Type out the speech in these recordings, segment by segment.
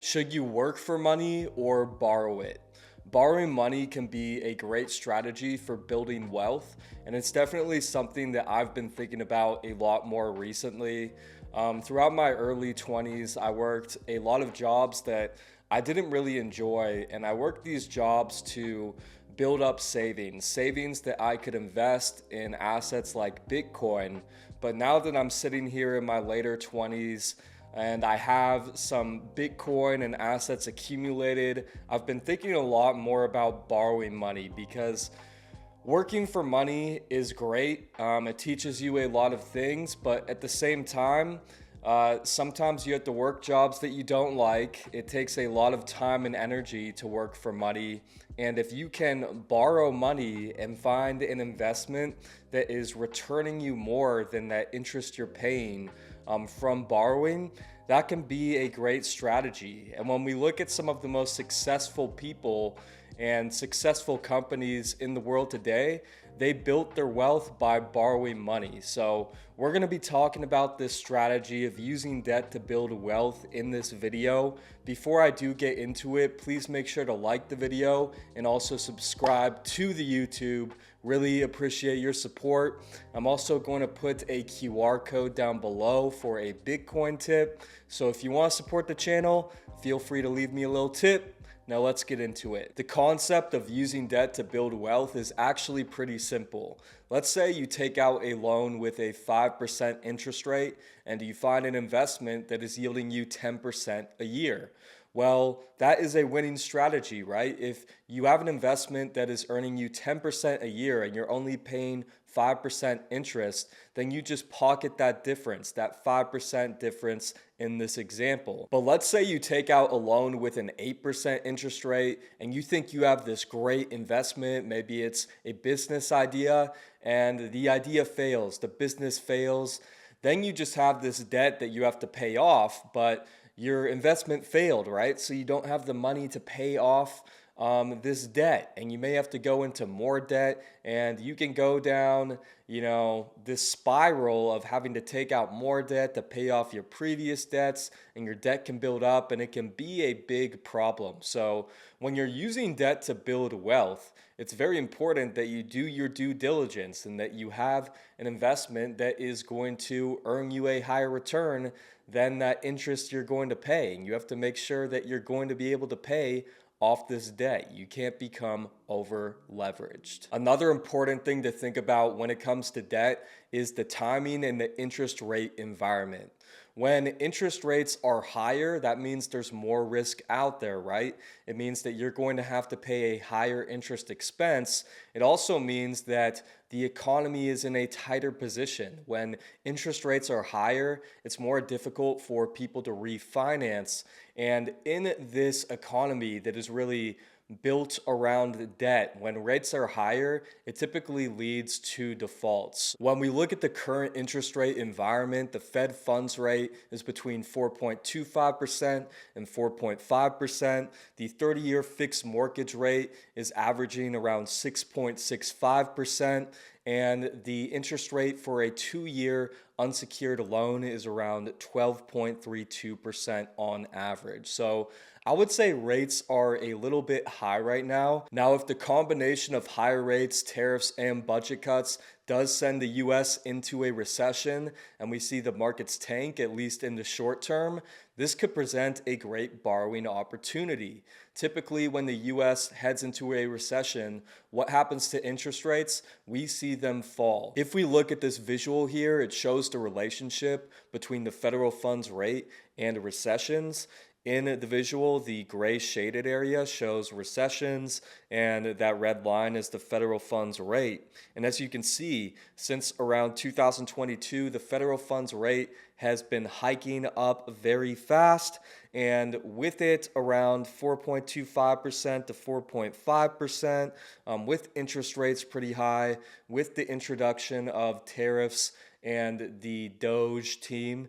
Should you work for money or borrow it? Borrowing money can be a great strategy for building wealth, and it's definitely something that I've been thinking about a lot more recently. Throughout my early 20s, I worked a lot of jobs that I didn't really enjoy, and I worked these jobs to build up savings that I could invest in assets like Bitcoin. But now that I'm sitting here in my later 20s, and I have some Bitcoin and assets accumulated, I've been thinking a lot more about borrowing money because working for money is great. It teaches you a lot of things, but at the same time, sometimes you have to work jobs that you don't like. It takes a lot of time and energy to work for money. And if you can borrow money and find an investment that is returning you more than that interest you're paying from borrowing, that can be a great strategy. And when we look at some of the most successful people and successful companies in the world today, they built their wealth by borrowing money. So we're going to be talking about this strategy of using debt to build wealth in this video. Before I do get into it, please make sure to like the video and also subscribe to the YouTube. Really appreciate your support. I'm also going to put a QR code down below for a Bitcoin tip. So if you want to support the channel, feel free to leave me a little tip. Now let's get into it. The concept of using debt to build wealth is actually pretty simple. Let's say you take out a loan with a 5% interest rate and you find an investment that is yielding you 10% a year. Well, that is a winning strategy, right? If you have an investment that is earning you 10% a year and you're only paying 5% interest, then you just pocket that difference, that 5% difference in this example. But let's say you take out a loan with an 8% interest rate and you think you have this great investment. Maybe it's a business idea and the idea fails, the business fails. Then you just have this debt that you have to pay off, but your investment failed, right? So you don't have the money to pay off this debt, and you may have to go into more debt, and you can go down, this spiral of having to take out more debt to pay off your previous debts, and your debt can build up, and it can be a big problem. So when you're using debt to build wealth, it's very important that you do your due diligence and that you have an investment that is going to earn you a higher return than that interest you're going to pay. And you have to make sure that you're going to be able to pay off this debt. You can't become over leveraged. Another important thing to think about when it comes to debt is the timing and the interest rate environment. When interest rates are higher, that means there's more risk out there, right? It means that you're going to have to pay a higher interest expense. It also means that the economy is in a tighter position. When interest rates are higher, it's more difficult for people to refinance. And in this economy that is really built around debt, when rates are higher, it typically leads to defaults. When we look at the current interest rate environment, the Fed funds rate is between 4.25% and 4.5%. The 30-year fixed mortgage rate is averaging around 6.65%. And the interest rate for a 2-year unsecured loan is around 12.32% on average. So I would say rates are a little bit high right now. Now, if the combination of higher rates, tariffs, and budget cuts does send the US into a recession and we see the markets tank, at least in the short term, this could present a great borrowing opportunity. Typically, when the US heads into a recession, what happens to interest rates? We see them fall. If we look at this visual here, it shows the relationship between the federal funds rate and recessions. In the visual, the gray shaded area shows recessions, and that red line is the federal funds rate. And as you can see, since around 2022, the federal funds rate has been hiking up very fast, and with it around 4.25% to 4.5%, with interest rates pretty high, with the introduction of tariffs and the Doge team.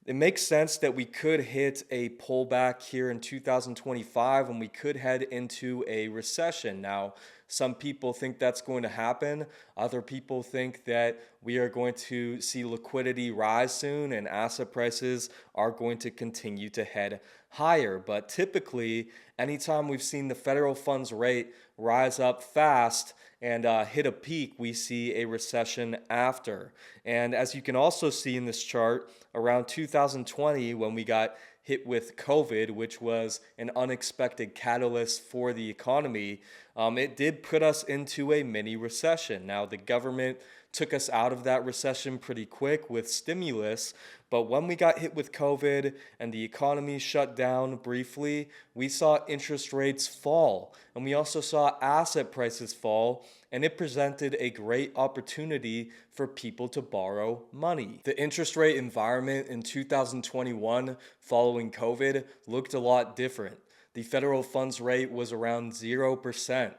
It makes sense that we could hit a pullback here in 2025 and we could head into a recession. Now, Some people think that's going to happen. Other people think that we are going to see liquidity rise soon and asset prices are going to continue to head higher. But typically, anytime we've seen the federal funds rate rise up fast and hit a peak, we see a recession after. And as you can also see in this chart, around 2020, when we got hit with COVID, which was an unexpected catalyst for the economy, it did put us into a mini recession. Now, the government took us out of that recession pretty quick with stimulus, but when we got hit with COVID and the economy shut down briefly, we saw interest rates fall and we also saw asset prices fall, and it presented a great opportunity for people to borrow money. The interest rate environment in 2021 following COVID looked a lot different. The federal funds rate was around 0%.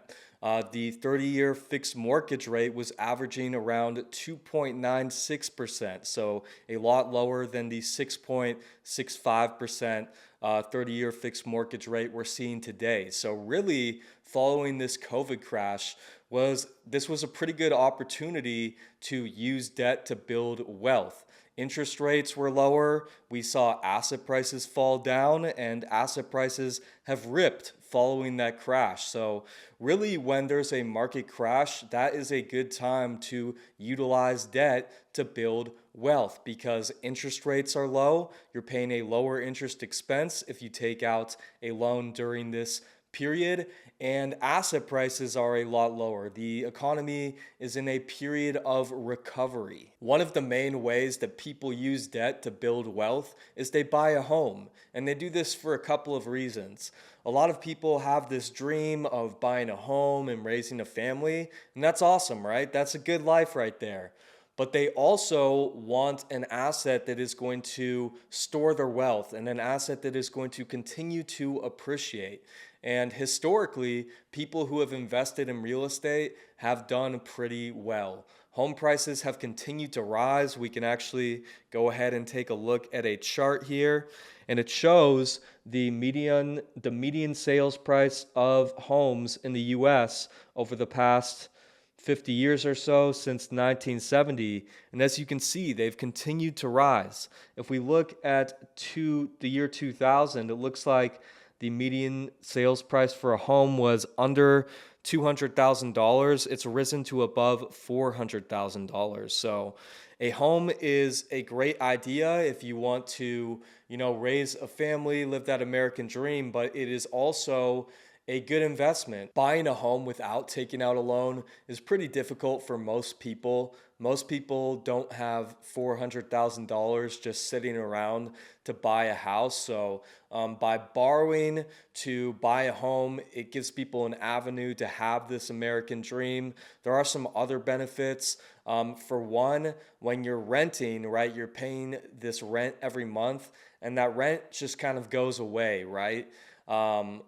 The 30-year fixed mortgage rate was averaging around 2.96%, so a lot lower than the 6.65% 30-year fixed mortgage rate we're seeing today. So really, following this COVID crash, this was a pretty good opportunity to use debt to build wealth. Interest rates were lower, we saw asset prices fall down, and asset prices have ripped following that crash. So really, when there's a market crash, that is a good time to utilize debt to build wealth because interest rates are low. You're paying a lower interest expense if you take out a loan during this period, and asset prices are a lot lower. The economy is in a period of recovery. One of the main ways that people use debt to build wealth is they buy a home, and they do this for a couple of reasons. A lot of people have this dream of buying a home and raising a family, and that's awesome, right? That's a good life right there. But they also want an asset that is going to store their wealth and an asset that is going to continue to appreciate. And historically, people who have invested in real estate have done pretty well. Home prices have continued to rise. We can actually go ahead and take a look at a chart here, and it shows the median sales price of homes in the US over the past 50 years or so, since 1970. And as you can see, they've continued to rise. If we look at the year 2000, it looks like the median sales price for a home was under $200,000. It's risen to above $400,000. So a home is a great idea if you want to, raise a family, live that American dream, but it is also a good investment. Buying a home without taking out a loan is pretty difficult for most people. Most people don't have $400,000 just sitting around to buy a house. So by borrowing to buy a home, it gives people an avenue to have this American dream. There are some other benefits. For one, when you're renting, right, you're paying this rent every month, and that rent just kind of goes away, right?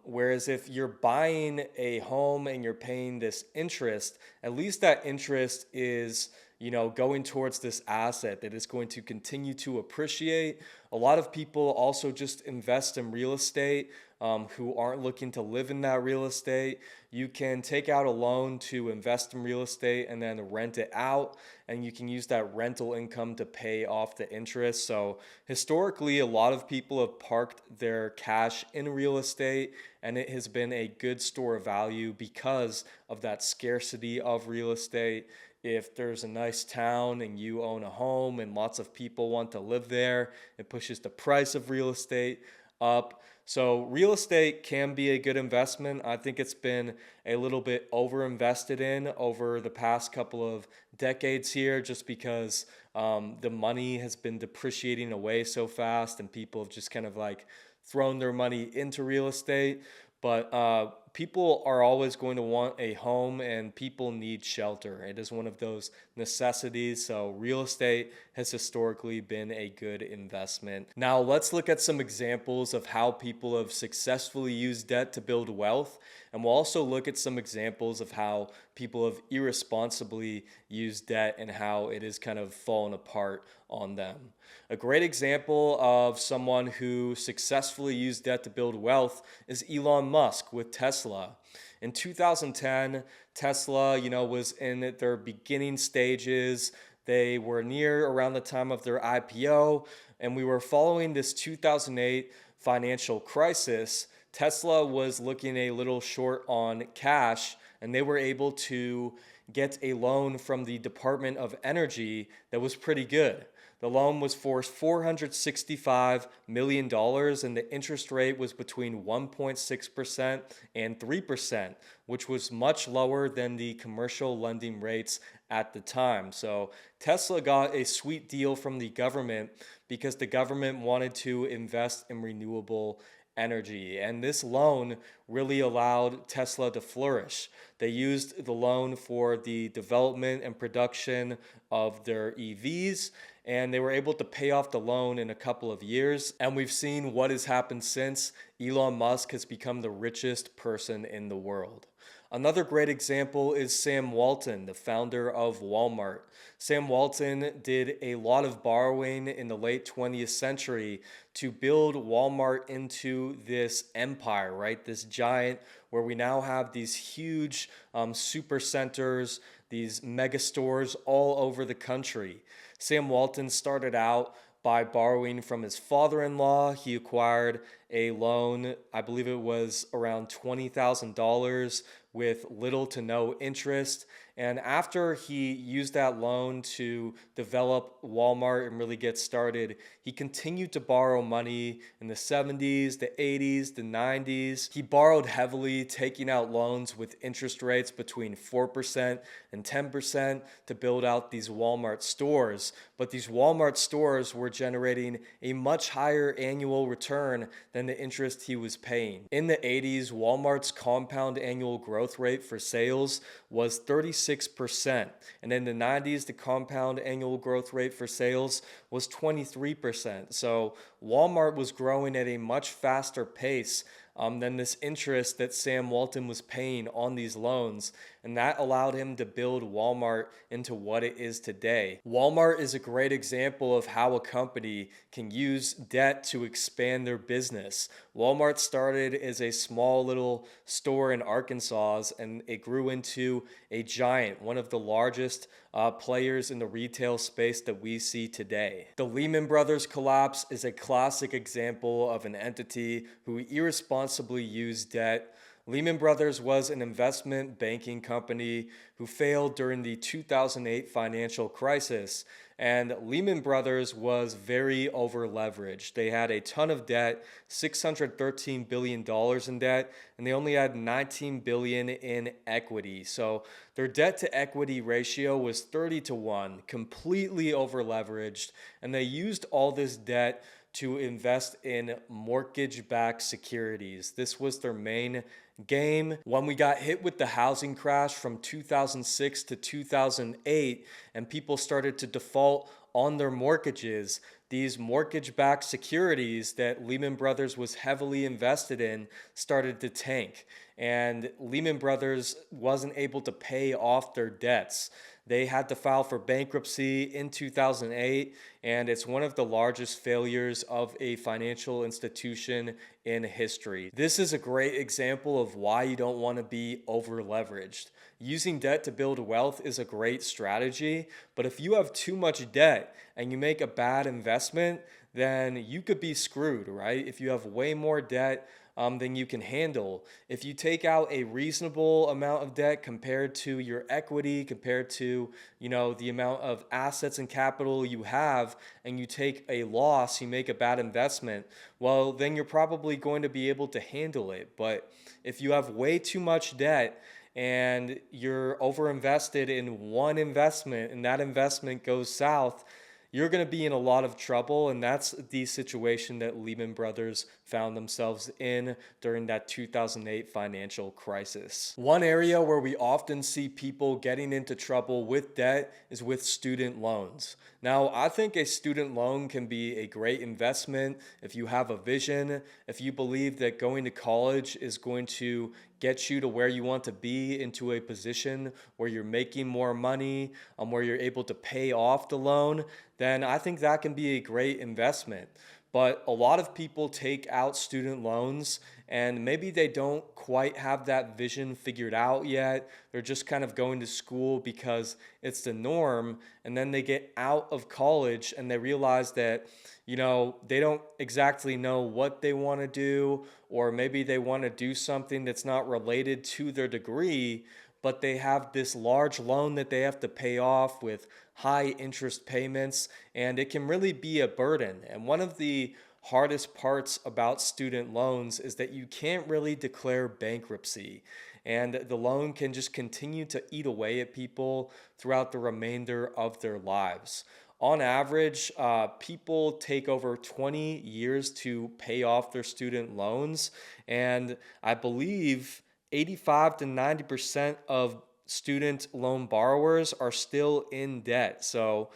Whereas if you're buying a home and you're paying this interest, at least that interest is, going towards this asset that is going to continue to appreciate. A lot of people also just invest in real estate who aren't looking to live in that real estate. You can take out a loan to invest in real estate and then rent it out, and you can use that rental income to pay off the interest. So historically, a lot of people have parked their cash in real estate, and it has been a good store of value because of that scarcity of real estate. If there's a nice town and you own a home and lots of people want to live there, it pushes the price of real estate up. So real estate can be a good investment. I think it's been a little bit overinvested in over the past couple of decades here, just because the money has been depreciating away so fast and people have just kind of like thrown their money into real estate. But people are always going to want a home, and people need shelter. It is one of those necessities. So real estate has historically been a good investment. Now let's look at some examples of how people have successfully used debt to build wealth. And we'll also look at some examples of how people have irresponsibly used debt and how it has kind of fallen apart on them. A great example of someone who successfully used debt to build wealth is Elon Musk with Tesla. In 2010, Tesla, was in their beginning stages. They were near around the time of their IPO, and we were following this 2008 financial crisis. Tesla was looking a little short on cash, and they were able to get a loan from the Department of Energy that was pretty good. The loan was for $465 million, and the interest rate was between 1.6% and 3%, which was much lower than the commercial lending rates at the time. So Tesla got a sweet deal from the government because the government wanted to invest in renewable energy. And this loan really allowed Tesla to flourish. They used the loan for the development and production of their EVs, and they were able to pay off the loan in a couple of years. And we've seen what has happened since. Elon Musk has become the richest person in the world. Another great example is Sam Walton, the founder of Walmart. Sam Walton did a lot of borrowing in the late 20th century to build Walmart into this empire, right? This giant where we now have these huge super centers, these mega stores all over the country. Sam Walton started out by borrowing from his father-in-law. He acquired a loan, I believe it was around $20,000 with little to no interest. And after he used that loan to develop Walmart and really get started, he continued to borrow money in the 70s, the 80s, the 90s. He borrowed heavily, taking out loans with interest rates between 4% and 10% to build out these Walmart stores. But these Walmart stores were generating a much higher annual return than the interest he was paying. In the 80s, Walmart's compound annual growth rate for sales was 36%. And in the 90s, the compound annual growth rate for sales was 23%. So Walmart was growing at a much faster pace than this interest that Sam Walton was paying on these loans. And that allowed him to build Walmart into what it is today. Walmart is a great example of how a company can use debt to expand their business. Walmart started as a small little store in Arkansas, and it grew into a giant, one of the largest players in the retail space that we see today. The Lehman Brothers collapse is a classic example of an entity who irresponsibly used debt. Lehman Brothers was an investment banking company who failed during the 2008 financial crisis. And Lehman Brothers was very over-leveraged. They had a ton of debt, $613 billion in debt, and they only had $19 billion in equity. So their debt-to-equity ratio was 30-1, completely over-leveraged, and they used all this debt to invest in mortgage-backed securities. This was their main game. When we got hit with the housing crash from 2006 to 2008 and people started to default on their mortgages, these mortgage-backed securities that Lehman Brothers was heavily invested in started to tank. And Lehman Brothers wasn't able to pay off their debts. They had to file for bankruptcy in 2008, and it's one of the largest failures of a financial institution in history. This is a great example of why you don't want to be over-leveraged. Using debt to build wealth is a great strategy, but if you have too much debt and you make a bad investment, then you could be screwed, right? If you have way more debt than you can handle. If you take out a reasonable amount of debt compared to your equity, compared to, the amount of assets and capital you have, and you take a loss, you make a bad investment, well, then you're probably going to be able to handle it. But if you have way too much debt and you're overinvested in one investment and that investment goes south, you're going to be in a lot of trouble, and that's the situation that Lehman Brothers found themselves in during that 2008 financial crisis. One area where we often see people getting into trouble with debt is with student loans. Now, I think a student loan can be a great investment if you have a vision, if you believe that going to college is going to get you to where you want to be, into a position where you're making more money, where you're able to pay off the loan, then I think that can be a great investment. But a lot of people take out student loans and maybe they don't quite have that vision figured out yet. They're just kind of going to school because it's the norm. And then they get out of college and they realize that, they don't exactly know what they want to do, or maybe they want to do something that's not related to their degree, but they have this large loan that they have to pay off with high interest payments, and it can really be a burden. And one of the hardest parts about student loans is that you can't really declare bankruptcy, and the loan can just continue to eat away at people throughout the remainder of their lives. On average, people take over 20 years to pay off their student loans, and I believe 85 to 90% of student loan borrowers are still in debt. So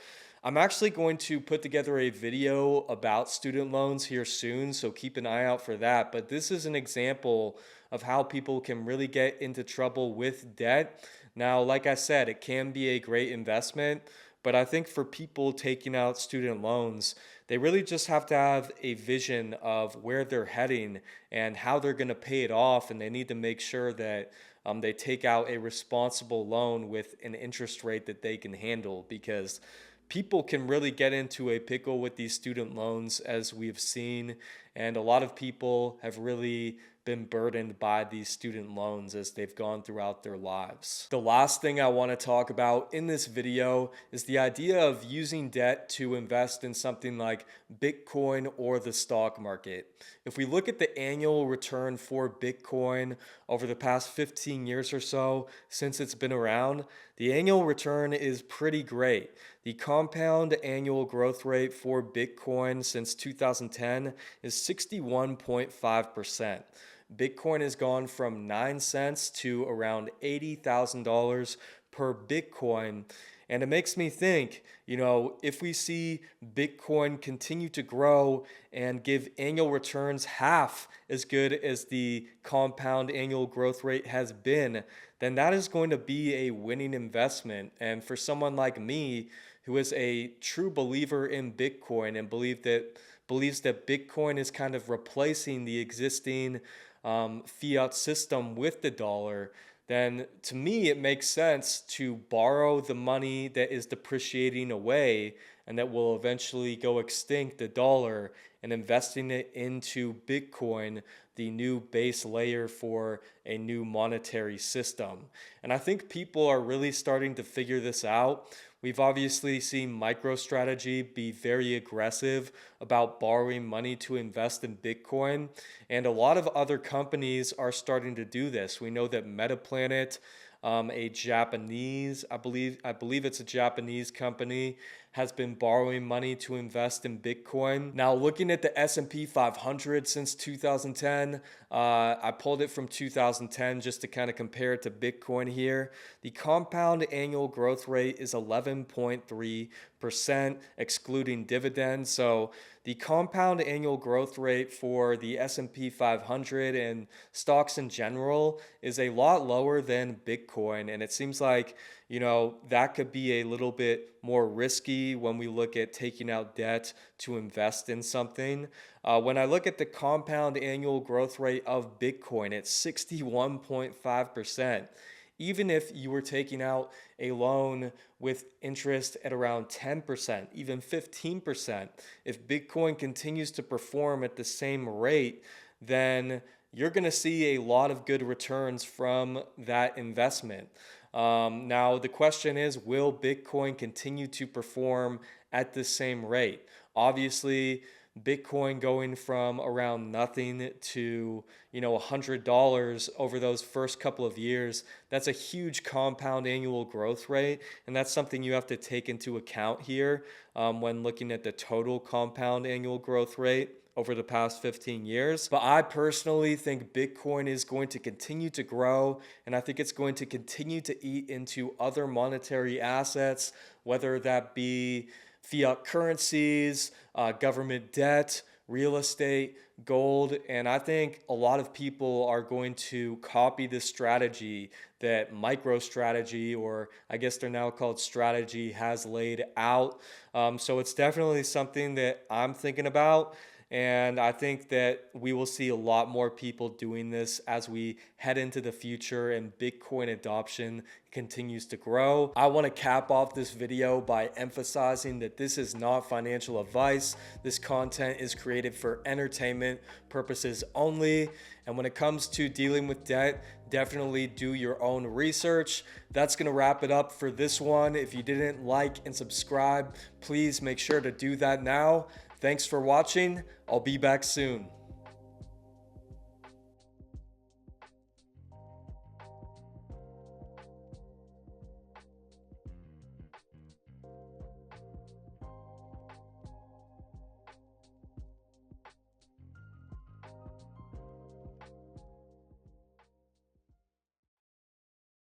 I'm actually going to put together a video about student loans here soon, so keep an eye out for that. But this is an example of how people can really get into trouble with debt. Now, like I said, it can be a great investment, but I think for people taking out student loans, they really just have to have a vision of where they're heading and how they're going to pay it off. And they need to make sure that they take out a responsible loan with an interest rate that they can handle, because people can really get into a pickle with these student loans, as we've seen. And a lot of people have really been burdened by these student loans as they've gone throughout their lives. The last thing I want to talk about in this video is the idea of using debt to invest in something like Bitcoin or the stock market. If we look at the annual return for Bitcoin over the past 15 years or so since it's been around, the annual return is pretty great. The compound annual growth rate for Bitcoin since 2010 is 61.5%. Bitcoin has gone from 9 cents to around $80,000 per Bitcoin. And it makes me think, if we see Bitcoin continue to grow and give annual returns half as good as the compound annual growth rate has been, then that is going to be a winning investment. And for someone like me, who is a true believer in Bitcoin and believes that Bitcoin is kind of replacing the existing fiat system with the dollar, then to me it makes sense to borrow the money that is depreciating away and that will eventually go extinct, the dollar, and investing it into Bitcoin, the new base layer for a new monetary system. And I think people are really starting to figure this out. We've obviously seen MicroStrategy be very aggressive about borrowing money to invest in Bitcoin, and a lot of other companies are starting to do this. We know that Metaplanet, a Japanese, I believe it's a Japanese company, has been borrowing money to invest in Bitcoin. Now, looking at the S&P 500 since 2010, I pulled it from 2010 just to kind of compare it to Bitcoin here. The compound annual growth rate is 11.3%, excluding dividends. So the compound annual growth rate for the S&P 500 and stocks in general is a lot lower than Bitcoin. And it seems like, that could be a little bit more risky when we look at taking out debt to invest in something. When I look at the compound annual growth rate of Bitcoin, it's 61.5%. Even if you were taking out a loan with interest at around 10%, even 15%, if Bitcoin continues to perform at the same rate, then you're going to see a lot of good returns from that investment. Now, the question is, will Bitcoin continue to perform at the same rate? Obviously, Bitcoin going from around nothing to, $100 over those first couple of years, that's a huge compound annual growth rate. And that's something you have to take into account here when looking at the total compound annual growth rate over the past 15 years. But I personally think Bitcoin is going to continue to grow, and I think it's going to continue to eat into other monetary assets, whether that be fiat currencies, government debt, real estate, gold. And I think a lot of people are going to copy this strategy that MicroStrategy, or I guess they're now called Strategy, has laid out. So it's definitely something that I'm thinking about. And I think that we will see a lot more people doing this as we head into the future and Bitcoin adoption continues to grow. I want to cap off this video by emphasizing that this is not financial advice. This content is created for entertainment purposes only. And when it comes to dealing with debt, definitely do your own research. That's going to wrap it up for this one. If you didn't like and subscribe, please make sure to do that now. Thanks for watching. I'll be back soon.